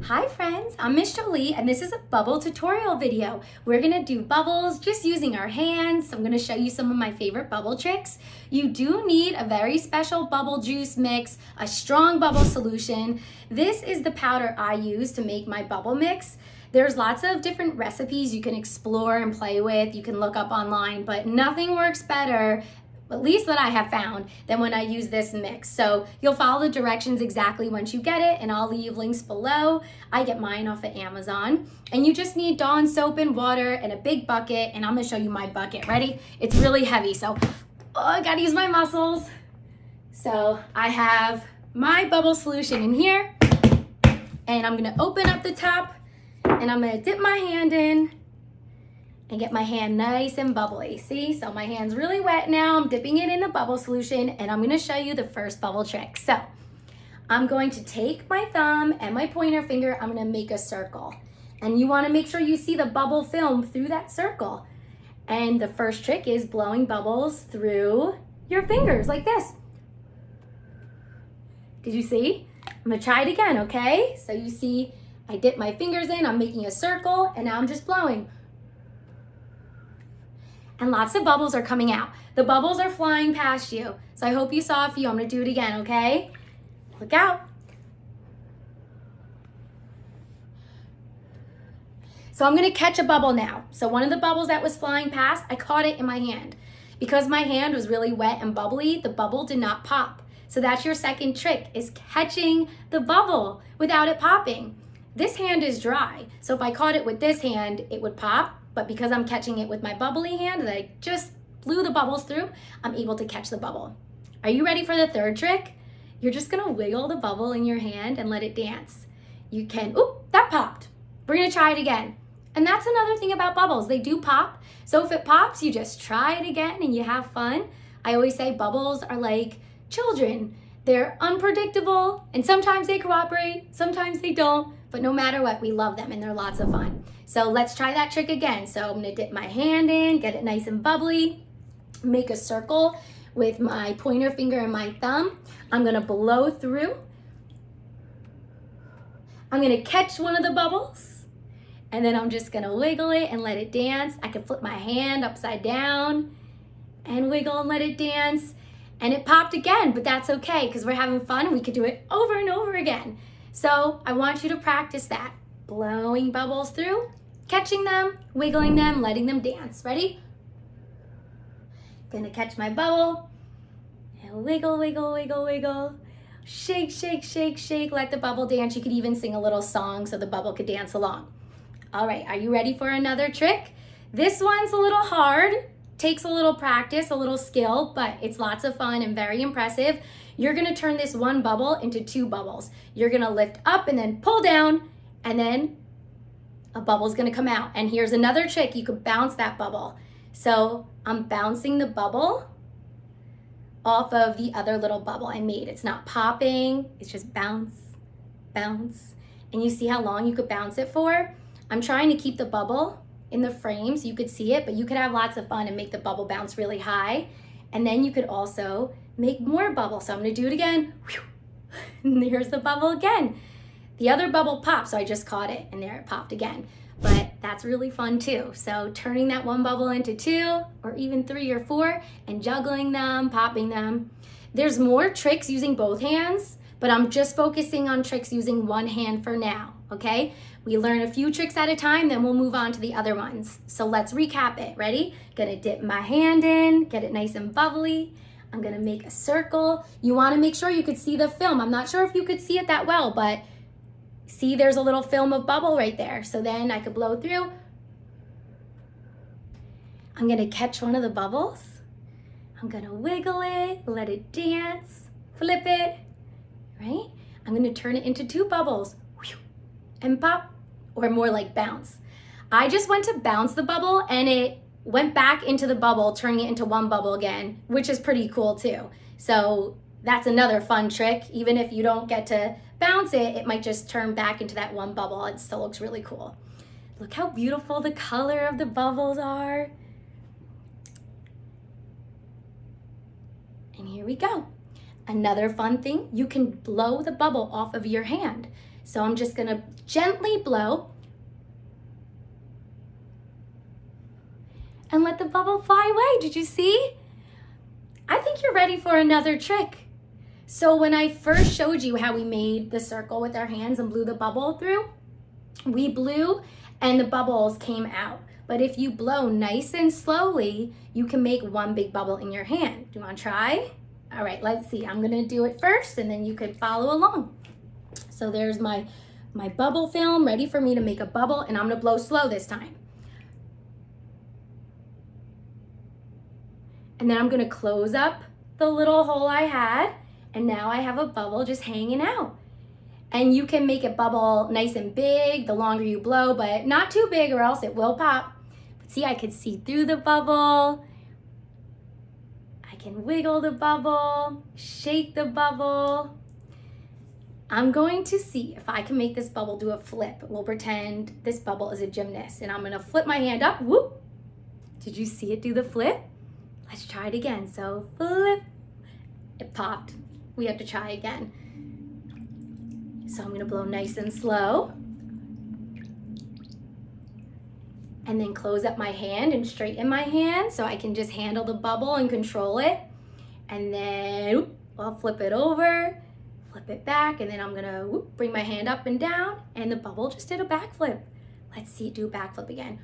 Hi friends, I'm Miss Jolie and this is a bubble tutorial video. We're gonna do bubbles just using our hands. I'm gonna show you some of my favorite bubble tricks. You do need a very special bubble juice mix, a strong bubble solution. This is the powder I use to make my bubble mix. There's lots of different recipes you can explore and play with. You can look up online, but nothing works better, at least that I have found, than when I use this mix. So you'll follow the directions exactly once you get it, and I'll leave links below. I get mine off of Amazon. And you just need Dawn soap and water and a big bucket, and I'm gonna show you my bucket. Ready? It's really heavy, so I gotta use my muscles. So I have my bubble solution in here, and I'm gonna open up the top, and I'm gonna dip my hand in, and get my hand nice and bubbly. See, so my hand's really wet now. I'm dipping it in the bubble solution and I'm gonna show you the first bubble trick. So I'm going to take my thumb and my pointer finger, I'm gonna make a circle. And you wanna make sure you see the bubble film through that circle. And the first trick is blowing bubbles through your fingers like this. Did you see? I'm gonna try it again, okay? So you see, I dip my fingers in, I'm making a circle, and now I'm just blowing. And lots of bubbles are coming out. The bubbles are flying past you. So I hope you saw a few. I'm gonna do it again, okay? Look out. So I'm gonna catch a bubble now. So one of the bubbles that was flying past, I caught it in my hand. Because my hand was really wet and bubbly, the bubble did not pop. So that's your second trick, is catching the bubble without it popping. This hand is dry. So if I caught it with this hand, it would pop. But because I'm catching it with my bubbly hand that I just blew the bubbles through, I'm able to catch the bubble. Are you ready for the third trick? You're just gonna wiggle the bubble in your hand and let it dance. You can, ooh, that popped. We're gonna try it again. And that's another thing about bubbles, they do pop. So if it pops, you just try it again and you have fun. I always say bubbles are like children. They're unpredictable and sometimes they cooperate, sometimes they don't. But no matter what, we love them and they're lots of fun. So let's try that trick again. So I'm gonna dip my hand in, get it nice and bubbly, make a circle with my pointer finger and my thumb. I'm gonna blow through. I'm gonna catch one of the bubbles and then I'm just gonna wiggle it and let it dance. I can flip my hand upside down and wiggle and let it dance. And it popped again, but that's okay because we're having fun and we could do it over and over again. So I want you to practice that. Blowing bubbles through, catching them, wiggling them, letting them dance. Ready? Gonna catch my bubble and wiggle, wiggle, wiggle, wiggle. Shake, shake, shake, shake, let the bubble dance. You could even sing a little song so the bubble could dance along. All right, are you ready for another trick? This one's a little hard. Takes a little practice, a little skill, but it's lots of fun and very impressive. You're gonna turn this one bubble into two bubbles. You're gonna lift up and then pull down, and then a bubble's gonna come out. And here's another trick, you could bounce that bubble. So I'm bouncing the bubble off of the other little bubble I made. It's not popping, it's just bounce, bounce. And you see how long you could bounce it for? I'm trying to keep the bubble in the frame so you could see it, but you could have lots of fun and make the bubble bounce really high. And then you could also make more bubbles. So I'm gonna do it again. And here's the bubble again. The other bubble popped, so I just caught it and there it popped again. But that's really fun too. So turning that one bubble into two or even three or four and juggling them, popping them. There's more tricks using both hands, but I'm just focusing on tricks using one hand for now, okay? We learn a few tricks at a time, then we'll move on to the other ones. So let's recap it, ready? Gonna dip my hand in, get it nice and bubbly. I'm gonna make a circle. You wanna make sure you could see the film. I'm not sure if you could see it that well, but see there's a little film of bubble right there. So then I could blow through. I'm gonna catch one of the bubbles. I'm gonna wiggle it, let it dance, flip it, right? I'm gonna turn it into two bubbles and pop, or more like bounce. I just went to bounce the bubble and it went back into the bubble, turning it into one bubble again, which is pretty cool too. So that's another fun trick. Even if you don't get to bounce it, it might just turn back into that one bubble. It still looks really cool. Look how beautiful the color of the bubbles are. And here we go. Another fun thing, you can blow the bubble off of your hand. So I'm just gonna gently blow and let the bubble fly away. Did you see? I think you're ready for another trick. So when I first showed you how we made the circle with our hands and blew the bubble through, we blew and the bubbles came out. But if you blow nice and slowly, you can make one big bubble in your hand. Do you want to try? All right, let's see. I'm gonna do it first and then you could follow along. So there's my bubble film ready for me to make a bubble, and I'm gonna blow slow this time. And then I'm gonna close up the little hole I had, and now I have a bubble just hanging out. And you can make it bubble nice and big the longer you blow, but not too big or else it will pop. But see, I can see through the bubble. I can wiggle the bubble, shake the bubble. I'm going to see if I can make this bubble do a flip. We'll pretend this bubble is a gymnast, and I'm gonna flip my hand up, whoop. Did you see it do the flip? Let's try it again. So flip, it popped. We have to try again. So I'm gonna blow nice and slow. And then close up my hand and straighten my hand so I can just handle the bubble and control it. And then I'll flip it over, flip it back, and then I'm gonna bring my hand up and down, and the bubble just did a backflip. Let's see it do a backflip again.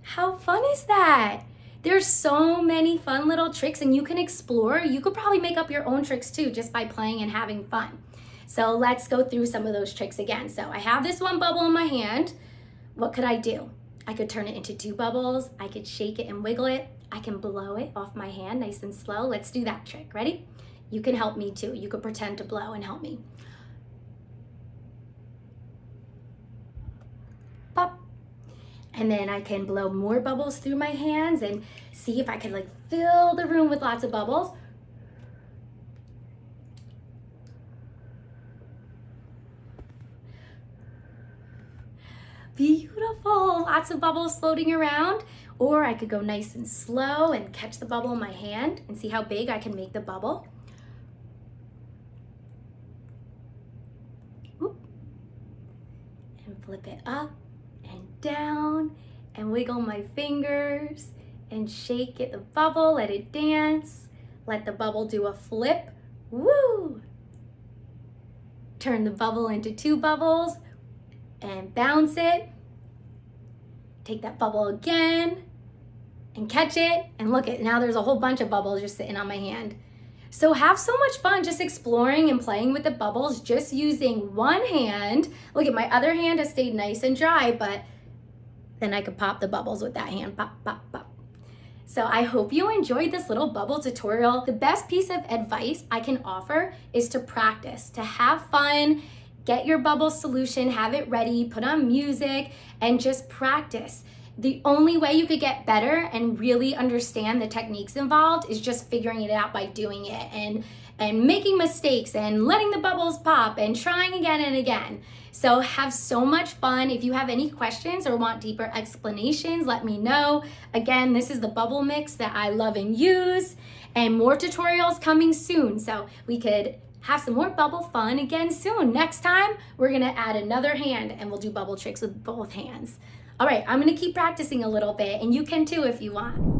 How fun is that? There's so many fun little tricks, and you can explore. You could probably make up your own tricks too just by playing and having fun. So let's go through some of those tricks again. So I have this one bubble in my hand. What could I do? I could turn it into two bubbles. I could shake it and wiggle it. I can blow it off my hand nice and slow. Let's do that trick. Ready? You can help me too. You could pretend to blow and help me. Pop. And then I can blow more bubbles through my hands and see if I could like fill the room with lots of bubbles. Beautiful, lots of bubbles floating around. Or I could go nice and slow and catch the bubble in my hand and see how big I can make the bubble. Whoop. And flip it up and down and wiggle my fingers and shake it, the bubble, let it dance. Let the bubble do a flip. Woo! Turn the bubble into two bubbles and bounce it. Take that bubble again and catch it, and look at now there's a whole bunch of bubbles just sitting on my hand. So have so much fun just exploring and playing with the bubbles, just using one hand. Look at my other hand has stayed nice and dry, but then I could pop the bubbles with that hand, pop, pop, pop. So I hope you enjoyed this little bubble tutorial. The best piece of advice I can offer is to practice, to have fun, get your bubble solution, have it ready, put on music, and just practice. The only way you could get better and really understand the techniques involved is just figuring it out by doing it and making mistakes and letting the bubbles pop and trying again and again. So have so much fun. If you have any questions or want deeper explanations, let me know. Again, this is the bubble mix that I love and use, and more tutorials coming soon. So we could have some more bubble fun again soon. Next time, we're gonna add another hand and we'll do bubble tricks with both hands. All right, I'm gonna keep practicing a little bit, and you can too if you want.